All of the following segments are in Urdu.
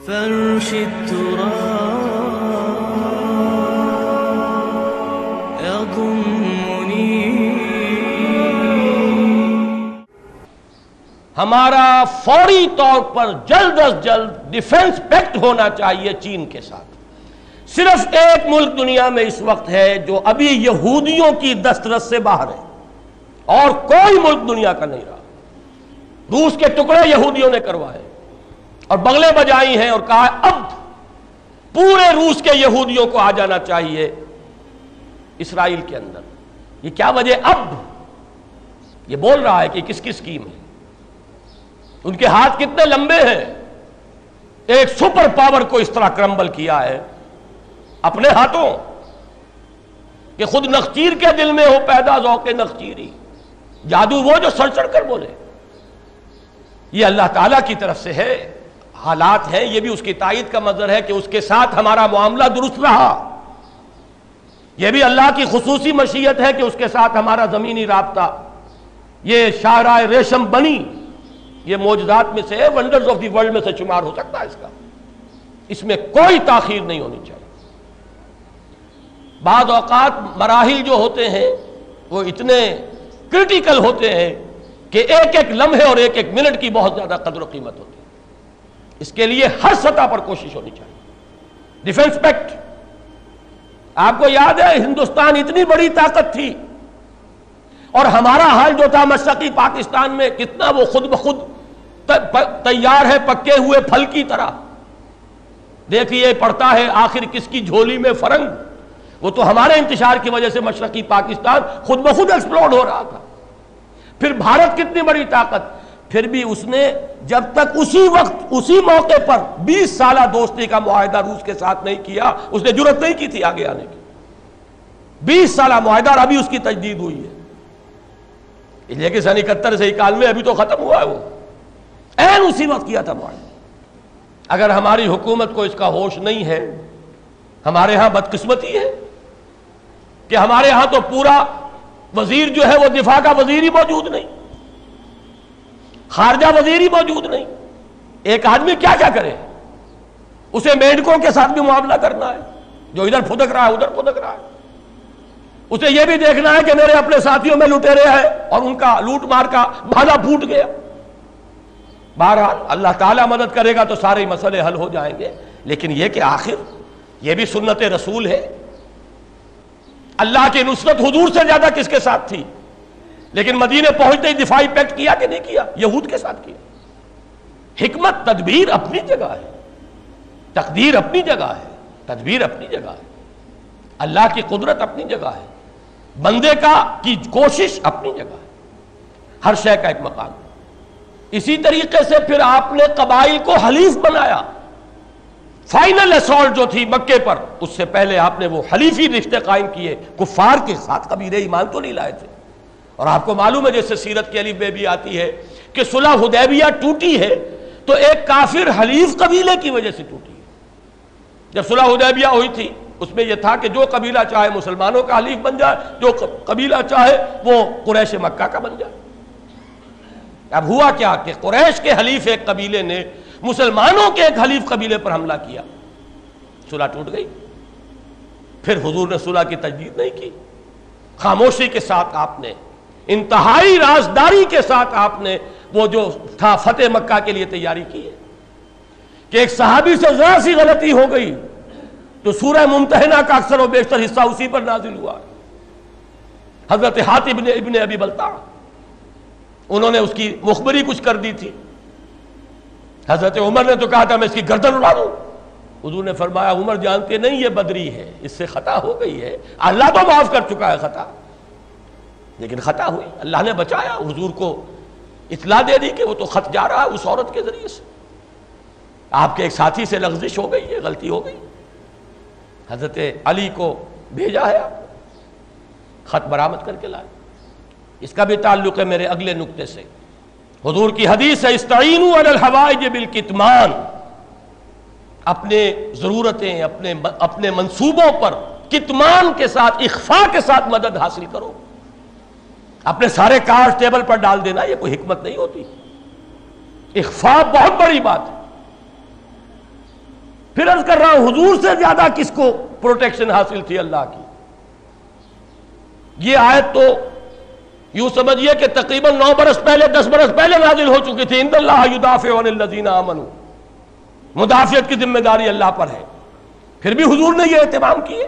فرش التراب يضمني. ہمارا فوری طور پر جلد از جلد ڈیفنس پیکٹ ہونا چاہیے چین کے ساتھ. صرف ایک ملک دنیا میں اس وقت ہے جو ابھی یہودیوں کی دسترس سے باہر ہے، اور کوئی ملک دنیا کا نہیں رہا. روس کے ٹکڑے یہودیوں نے کروائے اور بغلیں بجائی ہیں اور کہا اب پورے روس کے یہودیوں کو آ جانا چاہیے اسرائیل کے اندر. یہ کیا وجہ؟ اب یہ بول رہا ہے کہ کس کی اسکیم ہے. ان کے ہاتھ کتنے لمبے ہیں. ایک سپر پاور کو اس طرح کرمبل کیا ہے اپنے ہاتھوں کہ خود نخچیر کے دل میں ہو پیدا ذوق نخچیری. جادو وہ جو سڑ سڑ کر بولے. یہ اللہ تعالیٰ کی طرف سے ہے. حالات ہیں، یہ بھی اس کی تائید کا مظہر ہے کہ اس کے ساتھ ہمارا معاملہ درست رہا. یہ بھی اللہ کی خصوصی مشیت ہے کہ اس کے ساتھ ہمارا زمینی رابطہ. یہ شاہراہ ریشم بنی، یہ معجزات میں سے ہے، ونڈرز آف دی ورلڈ میں سے شمار ہو سکتا ہے. اس میں کوئی تاخیر نہیں ہونی چاہیے. بعض اوقات مراحل جو ہوتے ہیں وہ اتنے کرٹیکل ہوتے ہیں کہ ایک ایک لمحے اور ایک ایک منٹ کی بہت زیادہ قدر و قیمت ہوتی ہے. اس کے لیے ہر سطح پر کوشش ہونی چاہیے. ڈیفنس پیکٹ، آپ کو یاد ہے ہندوستان اتنی بڑی طاقت تھی اور ہمارا حال جو تھا مشرقی پاکستان میں کتنا وہ خود بخود تیار ہے پکے ہوئے پھل کی طرح. دیکھیے پڑتا ہے آخر کس کی جھولی میں فرنگ. وہ تو ہمارے انتشار کی وجہ سے مشرقی پاکستان خود بخود ایکسپلوڈ ہو رہا تھا. پھر بھارت کتنی بڑی طاقت، پھر بھی اس نے جب تک اسی وقت اسی موقع پر 20 سالہ دوستی کا معاہدہ روس کے ساتھ نہیں کیا، اس نے جرأت نہیں کی تھی آگے آنے کی. 20 سالہ معاہدہ اور ابھی اس کی تجدید ہوئی ہے. لیکن سن 71 سے 91 ابھی تو ختم ہوا ہے. وہ عین اسی وقت کیا تھا معاہدہ. اگر ہماری حکومت کو اس کا ہوش نہیں ہے، ہمارے ہاں بدقسمتی ہے کہ ہمارے ہاں تو پورا وزیر جو ہے وہ دفاع کا وزیر ہی موجود نہیں، خارجہ وزیر ہی موجود نہیں. ایک آدمی کیا کیا کرے؟ اسے میڈکوں کے ساتھ بھی معاملہ کرنا ہے جو ادھر پھدک رہا ہے ادھر پھدک رہا ہے. اسے یہ بھی دیکھنا ہے کہ میرے اپنے ساتھیوں میں لٹیرے ہیں اور ان کا لوٹ مار کا بھالا پھوٹ گیا. بہرحال اللہ تعالیٰ مدد کرے گا تو سارے مسئلے حل ہو جائیں گے. لیکن یہ کہ آخر یہ بھی سنت رسول ہے. اللہ کی نصرت حضور سے زیادہ کس کے ساتھ تھی؟ لیکن مدینے پہنچتے ہی دفاعی پیکٹ کیا کہ نہیں کیا؟ یہود کے ساتھ کیا. حکمت تدبیر اپنی جگہ ہے، تقدیر اپنی جگہ ہے، تدبیر اپنی جگہ ہے، اللہ کی قدرت اپنی جگہ ہے، بندے کی کوشش اپنی جگہ ہے. ہر شے کا ایک مقام ہے. اسی طریقے سے پھر آپ نے قبائل کو حلیف بنایا. فائنل اسالٹ جو تھی مکے پر، اس سے پہلے آپ نے وہ حلیفی رشتے قائم کیے کفار کے ساتھ. قبیلے ایمان تو نہیں لائے تھے. اور آپ کو معلوم ہے جیسے سیرت کی الف میں بھی آتی ہے کہ صلح حدیبیہ ٹوٹی ہے تو ایک کافر حلیف قبیلے کی وجہ سے ٹوٹی ہے. جب صلح حدیبیہ ہوئی تھی اس میں یہ تھا کہ جو قبیلہ چاہے مسلمانوں کا حلیف بن جائے، جو قبیلہ چاہے وہ قریش مکہ کا بن جائے. اب ہوا کیا کہ قریش کے حلیف ایک قبیلے نے مسلمانوں کے ایک حلیف قبیلے پر حملہ کیا. صلح ٹوٹ گئی. پھر حضور نے صلح کی تجدید نہیں کی. خاموشی کے ساتھ آپ نے، انتہائی رازداری کے ساتھ آپ نے وہ جو تھا فتح مکہ کے لیے تیاری کی ہے. کہ ایک صحابی سے ذرا سی غلطی ہو گئی تو سورہ ممتحنہ کا اکثر و بیشتر حصہ اسی پر نازل ہوا. حضرت حاتب ابن ابی بلتع، انہوں نے اس کی مخبری کچھ کر دی تھی. حضرت عمر نے تو کہا تھا میں اس کی گردن اڑا دوں. حضور نے فرمایا عمر جانتے نہیں یہ بدری ہے، اس سے خطا ہو گئی ہے. اللہ تو معاف کر چکا ہے خطا، لیکن خطا ہوئی. اللہ نے بچایا. حضور کو اطلاع دے دی کہ وہ تو خط جا رہا ہے اس عورت کے ذریعے سے. آپ کے ایک ساتھی سے لغزش ہو گئی ہے، غلطی ہو گئی. حضرت علی کو بھیجا ہے آپ، خط برآمد کر کے لائے. اس کا بھی تعلق ہے میرے اگلے نقطے سے. حضور کی حدیث ہے استعینوا علی الحوائج بالکتمان. اپنے ضرورتیں اپنے منصوبوں پر کتمان کے ساتھ، اخفاء کے ساتھ مدد حاصل کرو. اپنے سارے کارڈ ٹیبل پر ڈال دینا یہ کوئی حکمت نہیں ہوتی. اخفاء بہت بڑی بات ہے. پھر عرض کر رہا ہوں حضور سے زیادہ کس کو پروٹیکشن حاصل تھی اللہ کی؟ یہ آیت تو یوں سمجھیے کہ تقریباً 9 برس پہلے 10 برس پہلے نازل ہو چکی تھی. ان اللہ یدافع عن الذین آمنوا، مدافعت کی ذمہ داری اللہ پر ہے. پھر بھی حضور نے یہ اہتمام کیے،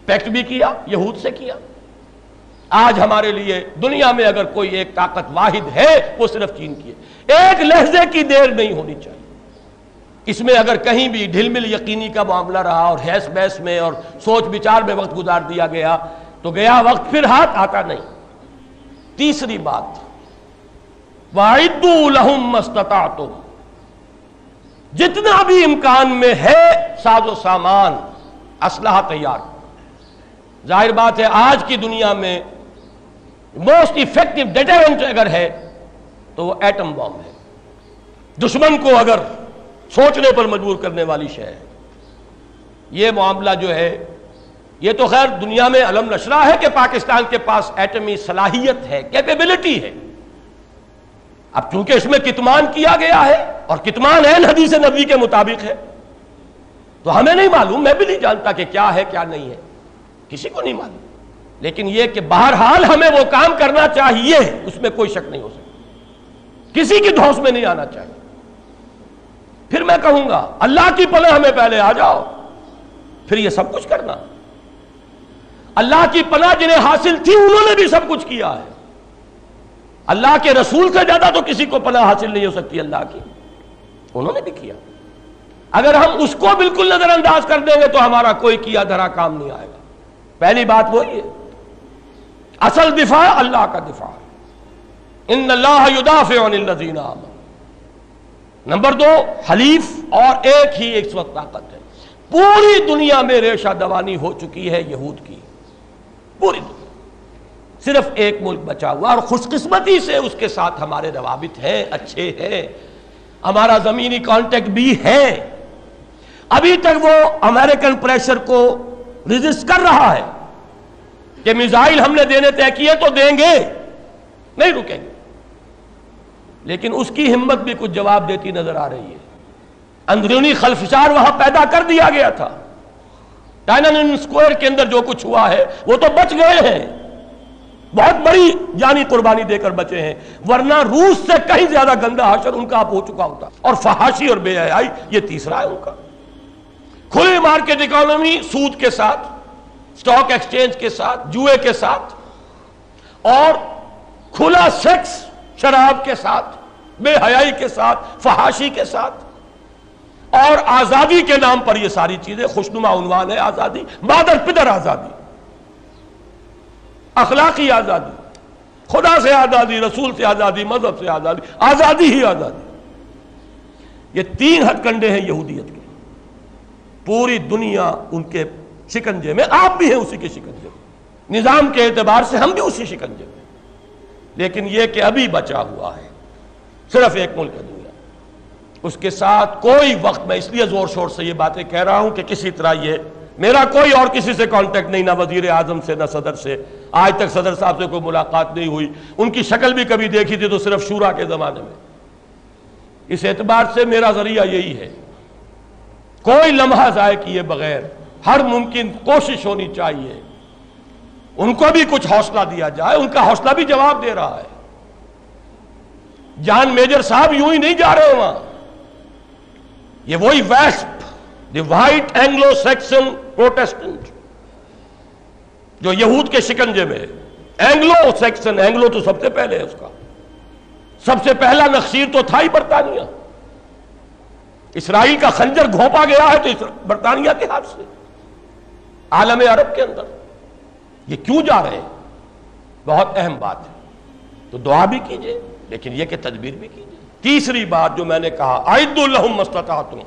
پیکٹ بھی کیا، یہود سے کیا. آج ہمارے لیے دنیا میں اگر کوئی ایک طاقت واحد ہے وہ صرف چین کی ہے. ایک لحظے کی دیر نہیں ہونی چاہیے اس میں. اگر کہیں بھی ڈھل مل یقینی کا معاملہ رہا اور حیث بحث میں اور سوچ بچار میں وقت گزار دیا گیا تو گیا وقت، پھر ہاتھ آتا نہیں. تیسری بات، وَأَعِدُّوا لَهُم مَّا اسْتَطَعْتُمْ، جتنا بھی امکان میں ہے ساز و سامان اسلحہ تیار. ظاہر بات ہے آج کی دنیا میں موسٹ افیکٹو ڈیٹرنٹ اگر ہے تو وہ ایٹم بم ہے. دشمن کو اگر سوچنے پر مجبور کرنے والی شے ہے. یہ معاملہ جو ہے یہ تو خیر دنیا میں علم نشرہ ہے کہ پاکستان کے پاس ایٹمی صلاحیت ہے، کیپیبلٹی ہے. اب چونکہ اس میں کتمان کیا گیا ہے اور کتمان ہے حدیث نبوی کے مطابق ہے تو ہمیں نہیں معلوم، میں بھی نہیں جانتا کہ کیا ہے کیا نہیں ہے، کسی کو نہیں معلوم. لیکن یہ کہ بہرحال ہمیں وہ کام کرنا چاہیے، اس میں کوئی شک نہیں ہو سکتا، کسی کی دھوس میں نہیں آنا چاہیے. پھر میں کہوں گا اللہ کی پناہ ہمیں پہلے آ جاؤ، پھر یہ سب کچھ کرنا. اللہ کی پناہ جنہیں حاصل تھی انہوں نے بھی سب کچھ کیا ہے. اللہ کے رسول سے زیادہ تو کسی کو پناہ حاصل نہیں ہو سکتی اللہ کی، انہوں نے بھی کیا. اگر ہم اس کو بالکل نظر انداز کر دیں گے تو ہمارا کوئی کیا دھرا کام نہیں آئے گا. پہلی بات وہی ہے، اصل دفاع اللہ کا دفاع ہے. ان اللہ یدافع عن الذین آمنوا. نمبر 2، حلیف اور ایک ہی اس وقت طاقت ہے. پوری دنیا میں ریشہ دوانی ہو چکی ہے یہود کی، پوری دنیا. صرف ایک ملک بچا ہوا اور خوش قسمتی سے اس کے ساتھ ہمارے روابط ہیں، اچھے ہیں، ہمارا زمینی کانٹیکٹ بھی ہے. ابھی تک وہ امریکن پریشر کو ریزسٹ کر رہا ہے کہ میزائل ہم نے دینے طے کیے تو دیں گے، نہیں رکیں گے. لیکن اس کی ہمت بھی کچھ جواب دیتی نظر آ رہی ہے. اندرونی خلفشار وہاں پیدا کر دیا گیا تھا. ٹائنن اسکوائر کے اندر جو کچھ ہوا ہے وہ تو بچ گئے ہیں، بہت بڑی جانی قربانی دے کر بچے ہیں، ورنہ روس سے کہیں زیادہ گندہ حشر ان کا اب ہو چکا ہوتا. اور فحاشی اور بے حیائی یہ تیسرا ہے ان کا. کھلی مارکیٹ اکانومی، سود کے ساتھ، سٹاک ایکسچینج کے ساتھ، جوئے کے ساتھ، اور کھلا سیکس شراب کے ساتھ، بے حیائی کے ساتھ، فحاشی کے ساتھ، اور آزادی کے نام پر یہ ساری چیزیں. خوشنما عنوان ہے آزادی، مادر پدر آزادی، اخلاقی آزادی، خدا سے آزادی، رسول سے آزادی، مذہب سے آزادی، آزادی ہی آزادی. یہ 3 ہتھ کنڈے ہیں یہودیت کے. پوری دنیا ان کے شکنجے میں، آپ بھی ہیں اسی کے شکنجے میں. نظام کے اعتبار سے ہم بھی اسی شکنجے میں. لیکن یہ کہ ابھی بچا ہوا ہے صرف ایک ملک ہے دنیا. اس کے ساتھ کوئی وقت، میں اس لیے زور شور سے یہ باتیں کہہ رہا ہوں کہ کسی طرح یہ میرا کوئی اور کسی سے کانٹیکٹ نہیں، نہ وزیر اعظم سے، نہ صدر سے. آج تک صدر صاحب سے کوئی ملاقات نہیں ہوئی. ان کی شکل بھی کبھی دیکھی تھی تو صرف شورا کے زمانے میں. اس اعتبار سے میرا ذریعہ یہی ہے، کوئی لمحہ ضائع کیے بغیر ہر ممکن کوشش ہونی چاہیے ان کو بھی کچھ حوصلہ دیا جائے. ان کا حوصلہ بھی جواب دے رہا ہے. جان میجر صاحب یوں ہی نہیں جا رہے وہاں. یہ وہی ویسپ، دی وائٹ اینگلو سیکسن پروٹیسٹنٹ جو یہود کے شکنجے میں. اینگلو سیکسن، اینگلو تو سب سے پہلے ہے، اس کا سب سے پہلا نخشیر تو تھا ہی برطانیہ. اسرائیل کا خنجر گھونپا گیا ہے تو برطانیہ کے ہاتھ سے عالم عرب کے اندر. یہ کیوں جا رہے ہیں؟ بہت اہم بات ہے. تو دعا بھی کیجئے لیکن یہ کہ تدبیر بھی کیجئے. تیسری بات جو میں نے کہا، اعدوا لہم ما استطعتم،